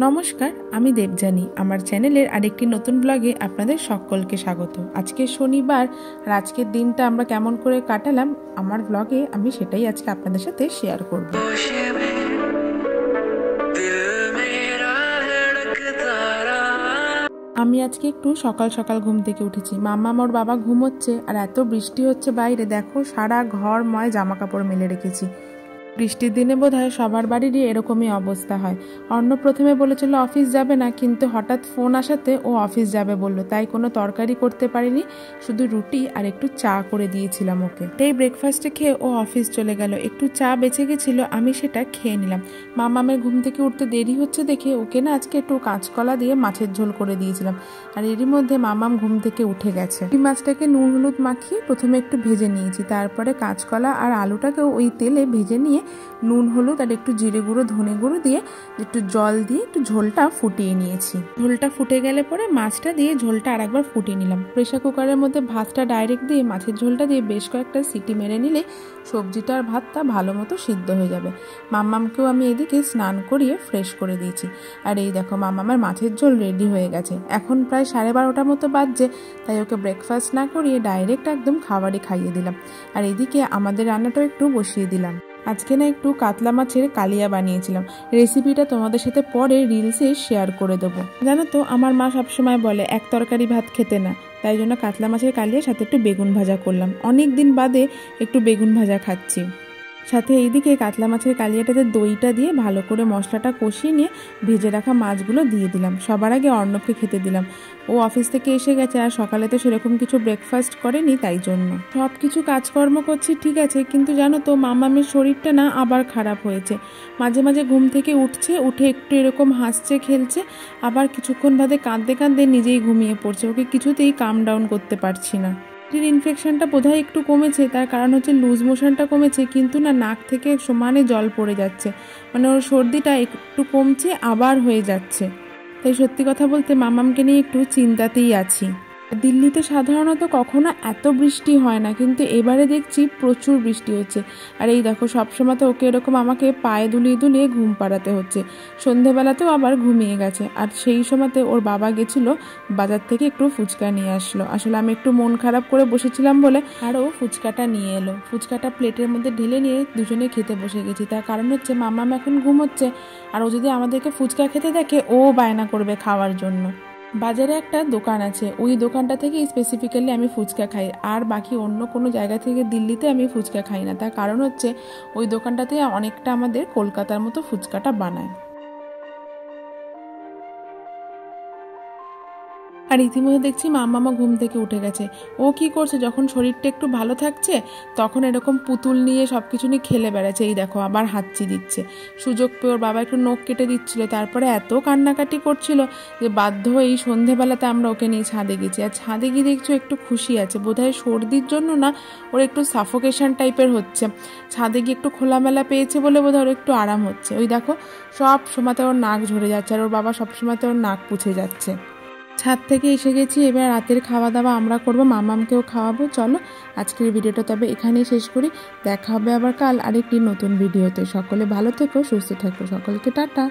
নমস্কার, আমি দেবযানী। আমার চ্যানেলের আরেকটি নতুন ব্লগে আপনাদের সকলকে স্বাগত। আজকে শনিবার, আর আজকের দিনটা আমরা কেমন করে কাটালাম আমার ব্লগে আমি সেটাই আজকে আপনাদের সাথে শেয়ার করব। আমি আজকে একটু সকাল সকাল ঘুম থেকে উঠেছি। মাম্মা ওর বাবা ঘুমোচ্ছে, আর এত বৃষ্টি হচ্ছে বাইরে, দেখো সারা ঘরময় জামা কাপড় মেলে রেখেছি। বৃষ্টির দিনে বোধহয় সবার বাড়িরই এরকমই অবস্থা হয়। অর্ণ প্রথমে বলেছিল অফিস যাবে না, কিন্তু হঠাৎ ফোন আসাতে ও অফিস যাবে বলল, তাই কোনো তরকারি করতে পারিনি, শুধু রুটি আর একটু চা করে দিয়েছিলাম ওকে। এই ব্রেকফাস্টে খেয়ে ও অফিস চলে গেল। একটু চা বেঁচে গেছিল, আমি সেটা খেয়ে নিলাম। মামামের ঘুম থেকে উঠতে দেরি হচ্ছে দেখে ওকে না আজকে একটু কাঁচকলা দিয়ে মাছের ঝোল করে দিয়েছিলাম, আর এরই মধ্যে মামাম ঘুম থেকে উঠে গেছে। এই মাছটাকে নুন হলুদ মাখিয়ে প্রথমে একটু ভেজে নিয়েছি, তারপরে কাঁচকলা আর আলুটাকেও ওই তেলে ভেজে নিয়ে নুন হলুদ আর একটু জিরে গুঁড়ো ধনে গুঁড়ো দিয়ে একটু জল দিয়ে একটু ঝোলটা ফুটিয়ে নিয়েছি। ঝোলটা ফুটে গেলে পরে মাছটা দিয়ে ঝোলটা আরেকবার ফুটিয়ে নিলাম। প্রেসার কুকারের মধ্যে ভাতটা ডাইরেক্ট দিয়ে মাছের ঝোলটা দিয়ে বেশ কয়েকটা সিটি মেরে নিলে সবজিটা আর ভাতটা ভালো মতো সিদ্ধ হয়ে যাবে। মাম্মামকেও আমি এদিকে স্নান করিয়ে ফ্রেশ করে দিয়েছি। আর এই দেখো মাম্মামের মাছের ঝোল রেডি হয়ে গেছে। এখন প্রায় 12:30 মতো বাজছে, তাই ওকে ব্রেকফাস্ট না করিয়ে ডাইরেক্ট একদম খাবারই খাইয়ে দিলাম। আর এদিকে আমাদের রান্নাটাও একটু বসিয়ে দিলাম। আজকে না একটু কাতলা মাছের কালিয়া বানিয়েছিলাম। রেসিপিটা তোমাদের সাথে পরে রিলসে শেয়ার করে দেবো। জানো তো, আমার মা সবসময় বলে এক তরকারি ভাত খেতে না, তাই জন্য কাতলা মাছের কালিয়ার সাথে একটু বেগুন ভাজা করলাম। অনেক দিন বাদে একটু বেগুন ভাজা খাচ্ছি। সাথে এইদিকে কাতলা মাছের কালিয়াটাতে দইটা দিয়ে ভালো করে মশলাটা কষিয়ে নিয়ে ভেজে রাখা মাছগুলো দিয়ে দিলাম। সবার আগে অর্ণবকে খেতে দিলাম। ও অফিস থেকে এসে গেছে, আর সকালে তো সেরকম কিছু ব্রেকফাস্ট করেনি, তাই জন্য সব কিছু কাজকর্ম করছি ঠিক আছে, কিন্তু জানো তো মামামের শরীরটা না আবার খারাপ হয়েছে। মাঝে মাঝে ঘুম থেকে উঠে একটু এরকম হাসছে খেলছে, আবার কিছুক্ষণ বাদে কাঁদতে কাঁদতে নিজেই ঘুমিয়ে পড়ছে। ওকে কিছুতেই কাম ডাউন করতে পারছি না। ইনফেকশনটা বোধহয় একটু কমেছে, তার কারণ হচ্ছে লুজ মোশনটা কমেছে, কিন্তু না নাক থেকে সমানে জল পড়ে যাচ্ছে, মানে ওর সর্দিটা একটু কমছে আবার হয়ে যাচ্ছে। তাই সত্যি কথা বলতে মামামকে নিয়ে একটু চিন্তাতেই আছি। দিল্লিতে সাধারণত কখনো এত বৃষ্টি হয় না, কিন্তু এবারে দেখছি প্রচুর বৃষ্টি হচ্ছে। আর এই দেখো সবসময় তো ওকে এরকম আমাকে পায়ে দুলিয়ে দুলিয়ে ঘুম পাড়াতে হচ্ছে। সন্ধেবেলাতেও আবার ঘুমিয়ে গেছে, আর সেই সময়তে ওর বাবা গেছিল বাজার থেকে একটু ফুচকা নিয়ে আসলো। আসলে আমি একটু মন খারাপ করে বসেছিলাম বলে আরও ফুচকাটা নিয়ে এলো। ফুচকাটা প্লেটের মধ্যে ঢেলে নিয়ে দুজনে খেতে বসে গেছি। তার কারণ হচ্ছে মামাম এখন ঘুমোচ্ছে, আর ও যদি আমাদেরকে ফুচকা খেতে দেখে ও বায়না করবে খাওয়ার জন্য। বাজারে একটা দোকান আছে, ওই দোকানটা থেকে স্পেসিফিক্যালি আমি ফুচকা খাই, আর বাকি অন্য কোনো জায়গা থেকে দিল্লিতে আমি ফুচকা খাই না। তার কারণ হচ্ছে ওই দোকানটাতে অনেকটা আমাদের কলকাতার মতো ফুচকাটা বানায়। আর ইতিমধ্যে দেখছি মামা ঘুম থেকে উঠে গেছে। ও কি করছে, যখন শরীরটা একটু ভালো থাকছে তখন এরকম পুতুল নিয়ে সব কিছু নিয়ে খেলে বেড়াচ্ছে। এই দেখো আবার হাঁচি দিচ্ছে। সুযোগ পেয়ে ওর বাবা একটু নখ কেটে দিচ্ছিল, তারপরে এত কান্নাকাটি করছিল যে বাধ্য হয়ে এই সন্ধেবেলাতে আমরা ওকে নিয়ে ছাদে গেছি। আর ছাদে গিয়ে দেখছো একটু খুশি আছে, বোধহয় সর্দির জন্য না ওর একটু সাফোকেশন টাইপের হচ্ছে। ছাদে গিয়ে একটু খোলামেলা পেয়েছে বলে বোধহয় ওর একটু আরাম হচ্ছে। ওই দেখো সব সময়তে ওর নাক ঝরে যাচ্ছে, আর ওর বাবা সবসময়তে ওর নাক পুছে যাচ্ছে। ছাদ থেকে এসে গেছি, এবার রাতের খাওয়া দাওয়া আমরা করব, মামামকেও খাওয়াবো। চলো আজকের ভিডিওটা তবে এখানেই শেষ করি। দেখা হবে আবার কাল আরেকটি নতুন ভিডিওতে। সকলে ভালো থেকো, সুস্থ থেকো, সকলকে টাটা।